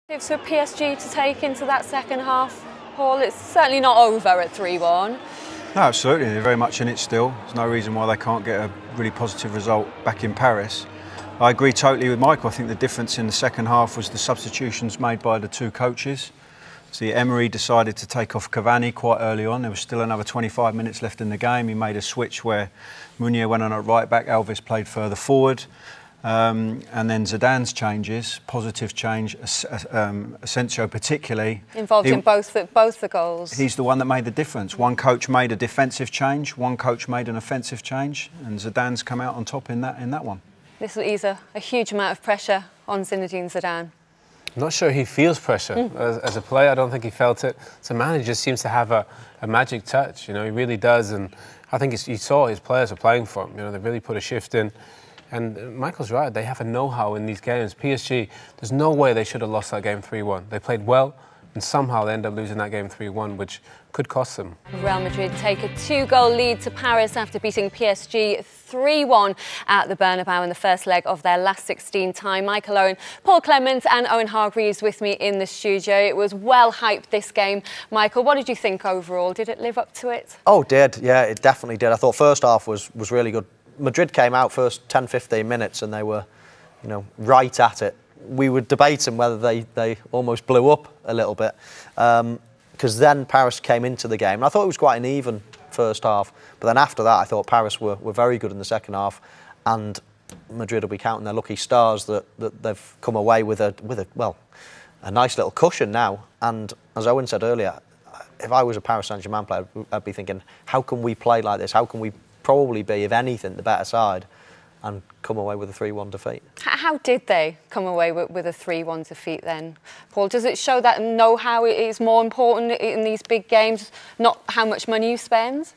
For PSG to take into that second half, Paul, it's certainly not over at 3-1. No, absolutely, they're very much in it still. There's no reason why they can't get a really positive result back in Paris. I agree totally with Michael. I think the difference in the second half was the substitutions made by the two coaches. See, Emery decided to take off Cavani quite early on. There was still another 25 minutes left in the game. He made a switch where Meunier went on at right back, Alves played further forward. And then Zidane's changes, positive change, Asensio particularly. Involved in both the goals. He's the one that made the difference. One coach made a defensive change, one coach made an offensive change, and Zidane's come out on top in that one. This will ease a huge amount of pressure on Zinedine Zidane. I'm not sure he feels pressure. As a player, I don't think he felt it. As a manager, just seems to have a magic touch. You know, he really does. And I think you saw his players are playing for him. You know, they really put a shift in. And Michael's right, they have a know-how in these games. PSG, there's no way they should have lost that game 3-1. They played well, and somehow they end up losing that game 3-1, which could cost them. Real Madrid take a 2-goal lead to Paris after beating PSG 3-1 at the Bernabeu in the first leg of their last 16 tie. Michael Owen, Paul Clement and Owen Hargreaves with me in the studio. It was well hyped, this game. Michael, what did you think overall? Did it live up to it? Oh, it did. Yeah, it definitely did. I thought first half was really good. Madrid came out first 10-15 minutes and they were, you know, right at it. We were debating whether they almost blew up a little bit because then Paris came into the game. And I thought it was quite an even first half. But then after that, I thought Paris were very good in the second half, and Madrid will be counting their lucky stars that they've come away with a nice little cushion now. And as Owen said earlier, if I was a Paris Saint-Germain player, I'd be thinking, how can we play like this? How can we probably be, if anything, the better side and come away with a 3-1 defeat? How did they come away with a 3-1 defeat then, Paul? Does it show that know-how is more important in these big games, not how much money you spend?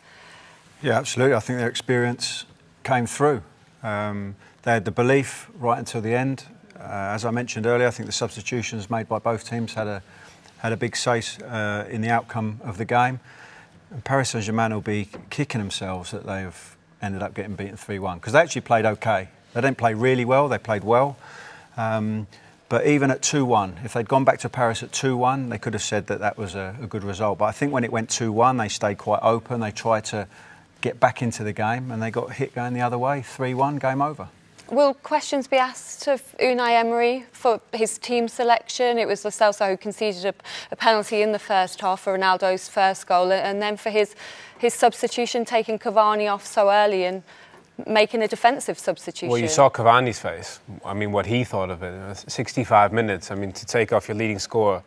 Yeah, absolutely. I think their experience came through. They had the belief right until the end. As I mentioned earlier, I think the substitutions made by both teams had a big say in the outcome of the game. And Paris Saint-Germain will be kicking themselves that they've ended up getting beaten 3-1, because they actually played okay. They didn't play really well, they played well. But even at 2-1, if they'd gone back to Paris at 2-1, they could have said that was a good result. But I think when it went 2-1, they stayed quite open, they tried to get back into the game, and they got hit going the other way. 3-1, game over. Will questions be asked of Unai Emery for his team selection? It was Lo Celso who conceded a penalty in the first half for Ronaldo's first goal, and then for his substitution, taking Cavani off so early and making a defensive substitution. Well, you saw Cavani's face. I mean, what he thought of it. 65 minutes. I mean, to take off your leading scorer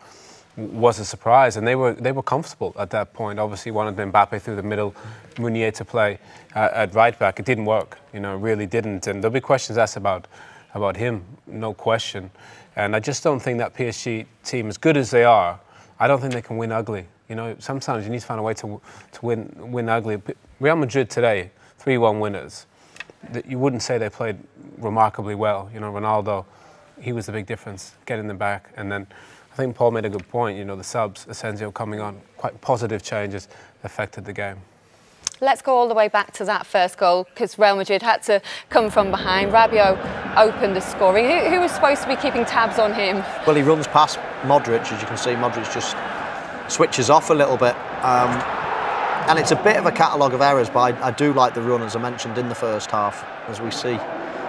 was a surprise, and they were comfortable at that point. Obviously, wanted Mbappe through the middle, Meunier to play at right back. It didn't work, you know, it really didn't. And there'll be questions asked about him, no question. And I just don't think that PSG team, as good as they are, I don't think they can win ugly. You know, sometimes you need to find a way to win ugly. Real Madrid today, 3-1 winners. You wouldn't say they played remarkably well. You know, Ronaldo, he was the big difference, getting them back, and then I think Paul made a good point. You know, the subs, Asensio coming on, quite positive changes affected the game. Let's go all the way back to that first goal, because Real Madrid had to come from behind. Rabiot opened the scoring. Who was supposed to be keeping tabs on him? Well, he runs past Modric, as you can see. Modric just switches off a little bit. And it's a bit of a catalogue of errors, but I do like the run, as I mentioned, in the first half, as we see.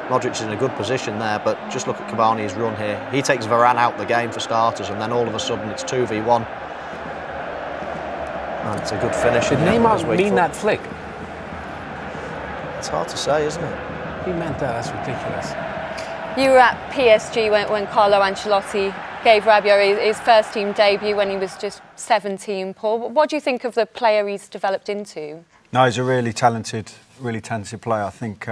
Modric is in a good position there, but just look at Cavani's run here. He takes Varane out the game for starters, and then all of a sudden it's 2v1. And it's a good finish. Did Neymar mean that flick? It's hard to say, isn't it? He meant that. That's ridiculous. You were at PSG when Carlo Ancelotti gave Rabiot his first team debut when he was just 17, Paul. What do you think of the player he's developed into? No, he's a really talented player. I think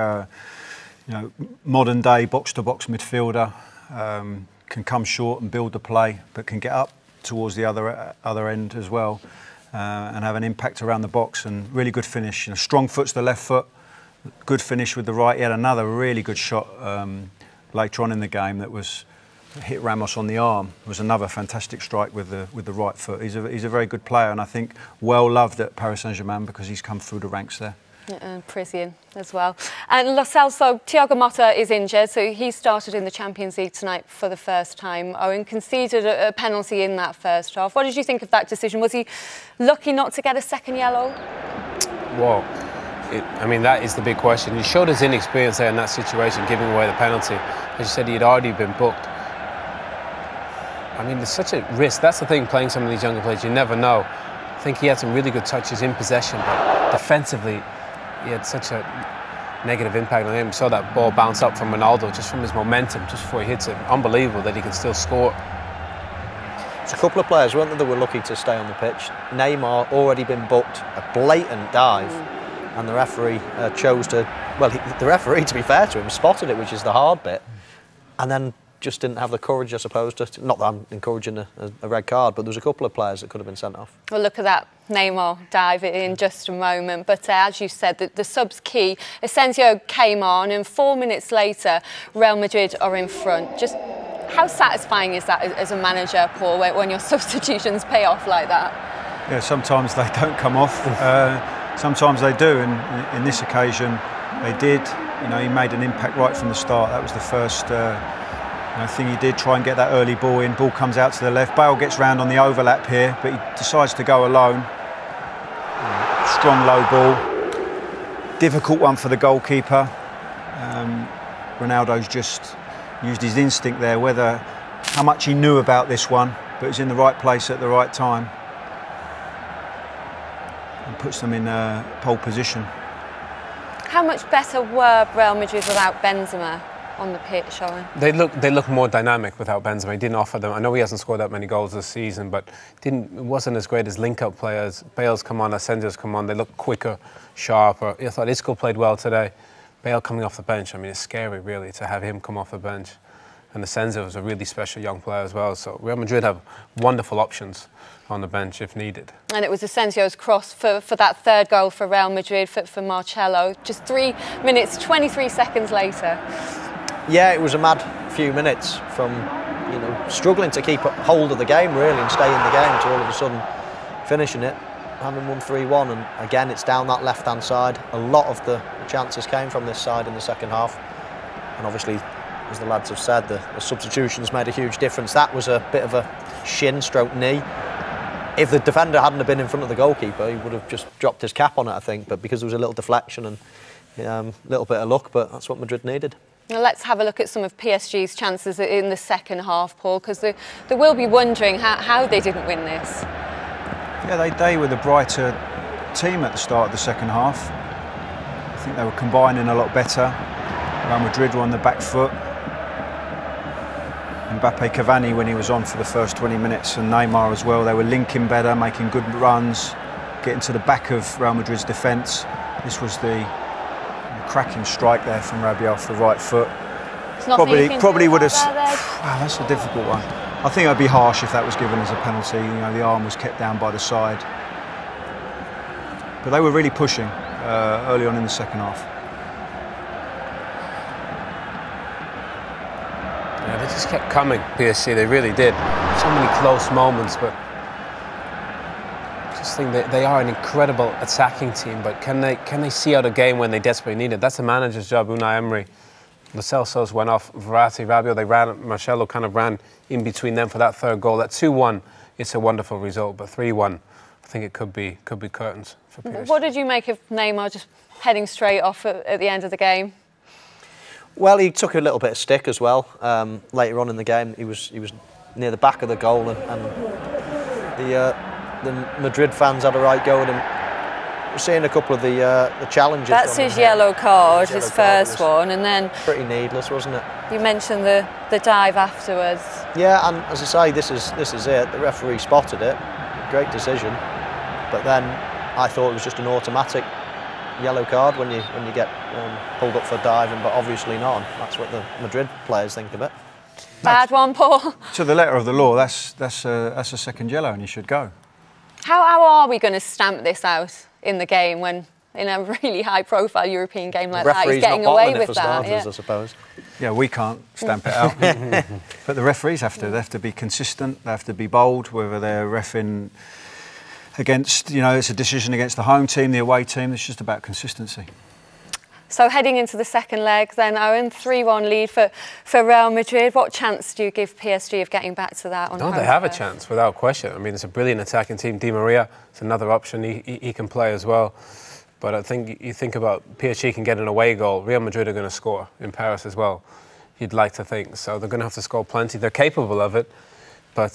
you know, modern day box-to-box midfielder, can come short and build the play, but can get up towards the other end as well, and have an impact around the box, and really good finish. You know, strong foot to the left foot, good finish with the right. He had another really good shot later on in the game that was hit Ramos on the arm. It was another fantastic strike with the right foot. He's a very good player, and I think well loved at Paris Saint-Germain because he's come through the ranks there. And Parisian as well. And Lo Celso, Thiago Motta is injured, so he started in the Champions League tonight for the first time. Owen conceded a penalty in that first half. What did you think of that decision? Was he lucky not to get a second yellow? Well, I mean, that is the big question. He showed his inexperience there in that situation, giving away the penalty. As you said, he had already been booked. I mean, there's such a risk. That's the thing, playing some of these younger players, you never know. I think he had some really good touches in possession, but defensively, he had such a negative impact on him. We saw that ball bounce up from Ronaldo, just from his momentum, just before he hits it. Unbelievable that he can still score. There's a couple of players, weren't there, that were lucky to stay on the pitch. Neymar already been booked, a blatant dive, and the referee chose to, well, the referee, to be fair to him, spotted it, which is the hard bit, and then just didn't have the courage, I suppose, not that I'm encouraging a red card, but there was a couple of players that could have been sent off. We'll look at that Neymar dive in just a moment, but as you said, the sub's key. Asensio came on, and 4 minutes later, Real Madrid are in front. Just how satisfying is that as a manager, Paul, when your substitutions pay off like that? Yeah, sometimes they don't come off. Sometimes they do, and in this occasion, they did. You know, he made an impact right from the start. That was the first thing he did, try and get that early ball in. Ball comes out to the left. Bale gets round on the overlap here, but he decides to go alone. Strong low ball. Difficult one for the goalkeeper. Ronaldo's just used his instinct there, how much he knew about this one, but he's in the right place at the right time. And puts them in pole position. How much better were Real Madrid without Benzema on the pitch, Owen? They look more dynamic without Benzema. He didn't offer them. I know he hasn't scored that many goals this season, but it wasn't as great as link-up players. Bale's come on, Asensio's come on. They look quicker, sharper. I thought Isco played well today. Bale coming off the bench. I mean, it's scary, really, to have him come off the bench. And Asensio was a really special young player as well. So Real Madrid have wonderful options on the bench if needed. And it was Asensio's cross for that third goal for Real Madrid, for Marcelo. Just 3 minutes, 23 seconds later. Yeah, it was a mad few minutes from, struggling to keep hold of the game, really, and stay in the game, to all of a sudden finishing it, having won 3-1. And again, it's down that left-hand side. A lot of the chances came from this side in the second half. And obviously, as the lads have said, the substitutions made a huge difference. That was a bit of a shin-stroke knee. If the defender hadn't have been in front of the goalkeeper, he would have just dropped his cap on it, I think. But because there was a little deflection and a little bit of luck, but that's what Madrid needed. Now let's have a look at some of PSG's chances in the second half, Paul, because they will be wondering how they didn't win this. Yeah, they were the brighter team at the start of the second half. I think they were combining a lot better. Real Madrid were on the back foot. Mbappe, Cavani, when he was on for the first 20 minutes, and Neymar as well, they were linking better, making good runs, getting to the back of Real Madrid's defence. This was the cracking strike there from Rabiot off the right foot. Probably would have. Wow, that's a difficult one. I think it'd be harsh if that was given as a penalty. The arm was kept down by the side. But they were really pushing early on in the second half. Yeah, they just kept coming, PSG. They really did. So many close moments, but I just think they are an incredible attacking team. But can they see out a game when they desperately need it? That's the manager's job. Unai Emery. Lo Celso's went off. Verratti, Rabiot, Marcelo kind of ran in between them for that third goal. That 2-1, it's a wonderful result, but 3-1, I think it could be curtains for PSG. What did you make of Neymar just heading straight off at the end of the game? Well, he took a little bit of stick as well. Later on in the game, he was near the back of the goal, and the Madrid fans had a right go at him. We're seeing a couple of the challenges. That's his yellow card, his first one, and then pretty needless, wasn't it? You mentioned the dive afterwards. Yeah, and as I say, this is it. The referee spotted it. Great decision, but then I thought it was just an automatic yellow card when you get pulled up for diving, but obviously not. That's what the Madrid players think of it. Bad one, Paul. To the letter of the law, that's a second yellow, and you should go. How are we going to stamp this out in the game when, in a really high-profile European game like that, he's getting away with that? Yeah. I suppose. Yeah, we can't stamp it out, but the referees have to. They have to be consistent. They have to be bold, whether they're reffing against, it's a decision against the home team, the away team. It's just about consistency. So heading into the second leg then, Owen, 3-1 lead for Real Madrid. What chance do you give PSG of getting back to that on home? No, they have a chance, without question. I mean, it's a brilliant attacking team. Di Maria is another option. He can play as well. But I think you think about PSG can get an away goal. Real Madrid are going to score in Paris as well. You'd like to think. So they're going to have to score plenty. They're capable of it. But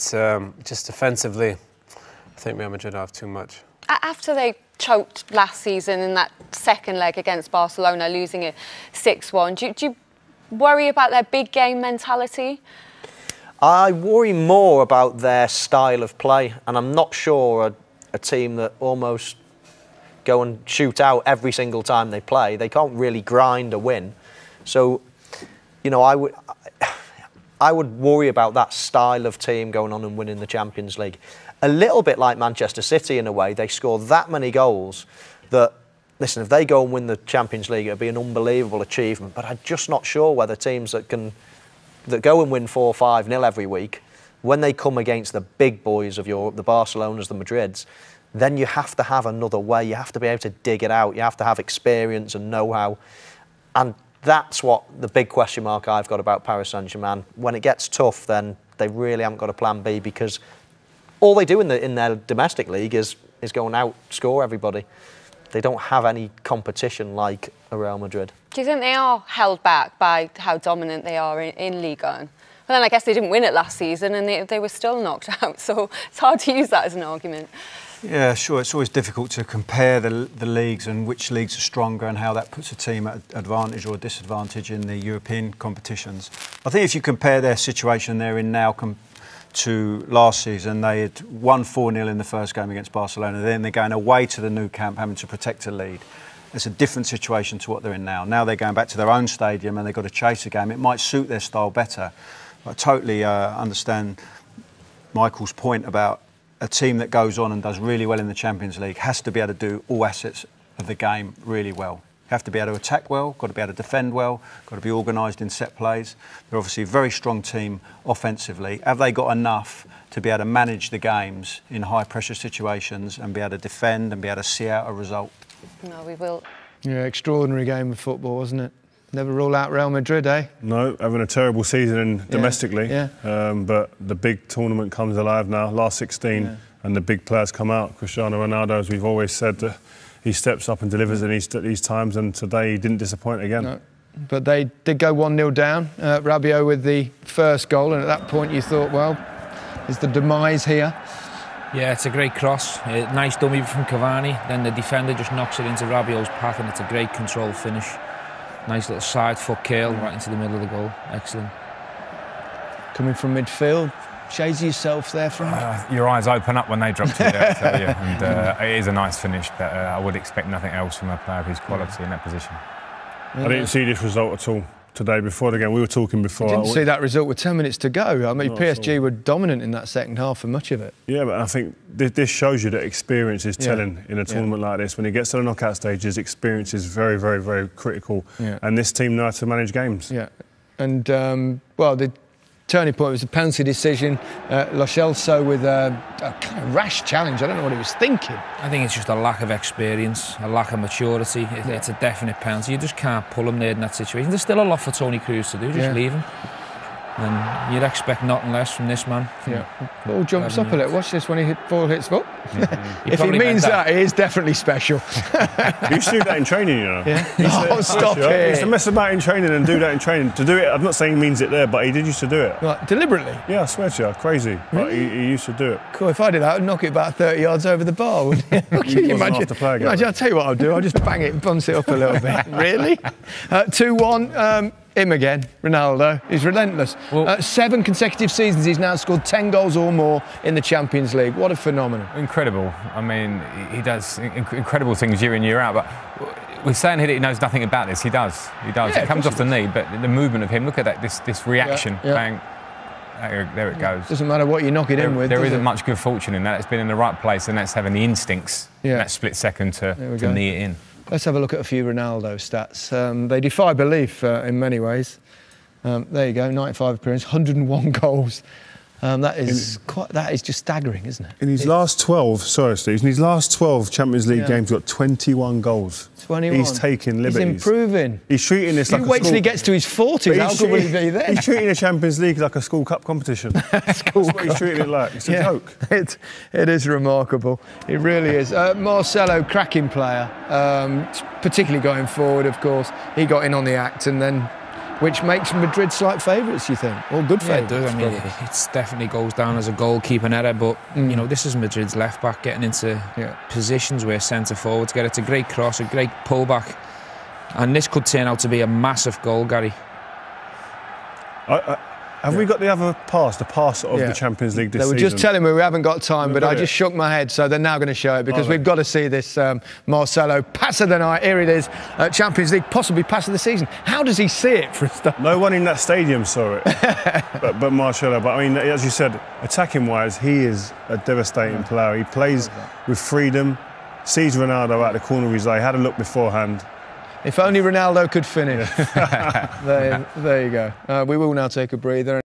just defensively, I think Real Madrid have too much. After they choked last season in that second leg against Barcelona, losing it 6-1, do you worry about their big game mentality? I worry more about their style of play, and I'm not sure a team that almost go and shoot out every single time they play, they can't really grind a win. So, I would worry about that style of team going on and winning the Champions League. A little bit like Manchester City in a way, they score that many goals that, listen, if they go and win the Champions League, it'll be an unbelievable achievement. But I'm just not sure whether teams that go and win 4-5-0 every week, when they come against the big boys of Europe, the Barcelonas, the Madrids, then you have to have another way. You have to be able to dig it out. You have to have experience and know-how. And that's what the big question mark I've got about Paris Saint-Germain. When it gets tough, then they really haven't got a plan B, because all they do in their domestic league is go and outscore everybody. They don't have any competition like a Real Madrid. Do you think they are held back by how dominant they are in Ligue 1? Well, then I guess they didn't win it last season and they were still knocked out, so it's hard to use that as an argument. Yeah, sure. It's always difficult to compare the leagues and which leagues are stronger and how that puts a team at advantage or disadvantage in the European competitions. I think if you compare their situation they're in now to last season, they had won 4-0 in the first game against Barcelona. Then they're going away to the Nou Camp, having to protect a lead. It's a different situation to what they're in now. Now they're going back to their own stadium and they've got to chase a game. It might suit their style better. I totally understand Michael's point about a team that goes on and does really well in the Champions League has to be able to do all assets of the game really well. You have to be able to attack well, got to be able to defend well, got to be organised in set plays. They're obviously a very strong team offensively. Have they got enough to be able to manage the games in high pressure situations and be able to defend and be able to see out a result? No, we will. Yeah, extraordinary game of football, wasn't it? Never rule out Real Madrid, eh? No, having a terrible season domestically. Yeah. But the big tournament comes alive now, last 16, and the big players come out. Cristiano Ronaldo, as we've always said, he steps up and delivers in these times, and today he didn't disappoint again. No. But they did go 1-0 down. Rabiot with the first goal, and at that point you thought, well, is the demise here? Yeah, it's a great cross. Nice dummy from Cavani. Then the defender just knocks it into Rabiot's path, and it's a great controlled finish. Nice little side foot curl right into the middle of the goal. Excellent. Coming from midfield, shades yourself there, Frank. Your eyes open up when they drop to you, I tell you. And it is a nice finish, but I would expect nothing else from a player of his quality in that position. I didn't see this result at all today before the game. We were talking before. I didn't see that result with 10 minutes to go. I mean, PSG were dominant in that second half for much of it. Yeah, but I think this shows you that experience is telling in a tournament like this. When it gets to the knockout stages, experience is very, very, very critical. Yeah. And this team know how to manage games. Yeah. And, well, the turning point was a penalty decision. Lo Celso with a kind of rash challenge. I don't know what he was thinking. I think it's just a lack of experience, a lack of maturity. It's a definite penalty. You just can't pull him there in that situation. There's still a lot for Toni Kroos to do. Just leave him. And you'd expect nothing less from this man. Ball jumps up a little. Watch this when ball hits foot. If he means that, he is definitely special. He used to do that in training, you know. Oh, stop it. He used to mess about in training and do that in training. To do it, I'm not saying he means it there, but he did used to do it. Like, deliberately? Yeah, I swear to you, crazy. But he used to do it. Cool, if I did that, I'd knock it about 30 yards over the bar, wouldn't you? Imagine, I'll tell you what I'll do, I'll just bang it and bounce it up a little bit. Really? 2-1. Him again, Ronaldo. He's relentless. Well, 7 consecutive seasons, he's now scored 10 goals or more in the Champions League. What a phenomenon. Incredible. I mean, he does incredible things year in, year out, but we're saying here that he knows nothing about this. He does. Yeah, it comes off the knee, but the movement of him, look at that, this reaction. Bang. There it goes. Doesn't matter what you knock it in with. There isn't much good fortune in that. It's been in the right place, and that's having the instincts in that split second to knee it in. Let's have a look at a few Ronaldo stats. They defy belief in many ways. There you go, 95 appearances, 101 goals. That is just staggering, isn't it? In his last 12, sorry Steve, in his last 12 Champions League games, he's got 21 goals. 21. He's taking liberties. He's improving. He's treating this like a wait till he gets to his 40s. How good will he be then? He's treating the Champions League like a school cup competition. That's what he's treating it like. It's a joke. It is remarkable. It really is. Marcelo, cracking player, particularly going forward, of course. He got in on the act, and then, which makes Madrid slight favourites, you think? Or good favourites? Yeah, it does. I mean, it definitely goes down as a goalkeeping error, but, you know, this is Madrid's left-back getting into positions where centre-forwards get it. It's a great cross, a great pull-back, and this could turn out to be a massive goal, Gary. Have we got the other pass, of the Champions League this season? They were just telling me we haven't got time, but I just shook my head, so they're now going to show it, because we've got to see this Marcelo pass of the night. Here it is, Champions League, possibly pass of the season. How does he see it, for a start? No one in that stadium saw it, but Marcelo. But I mean, as you said, attacking-wise, he is a devastating player. He plays with freedom, sees Ronaldo out the corner of his eye, had a look beforehand. If only Ronaldo could finish. There you go. We will now take a breather.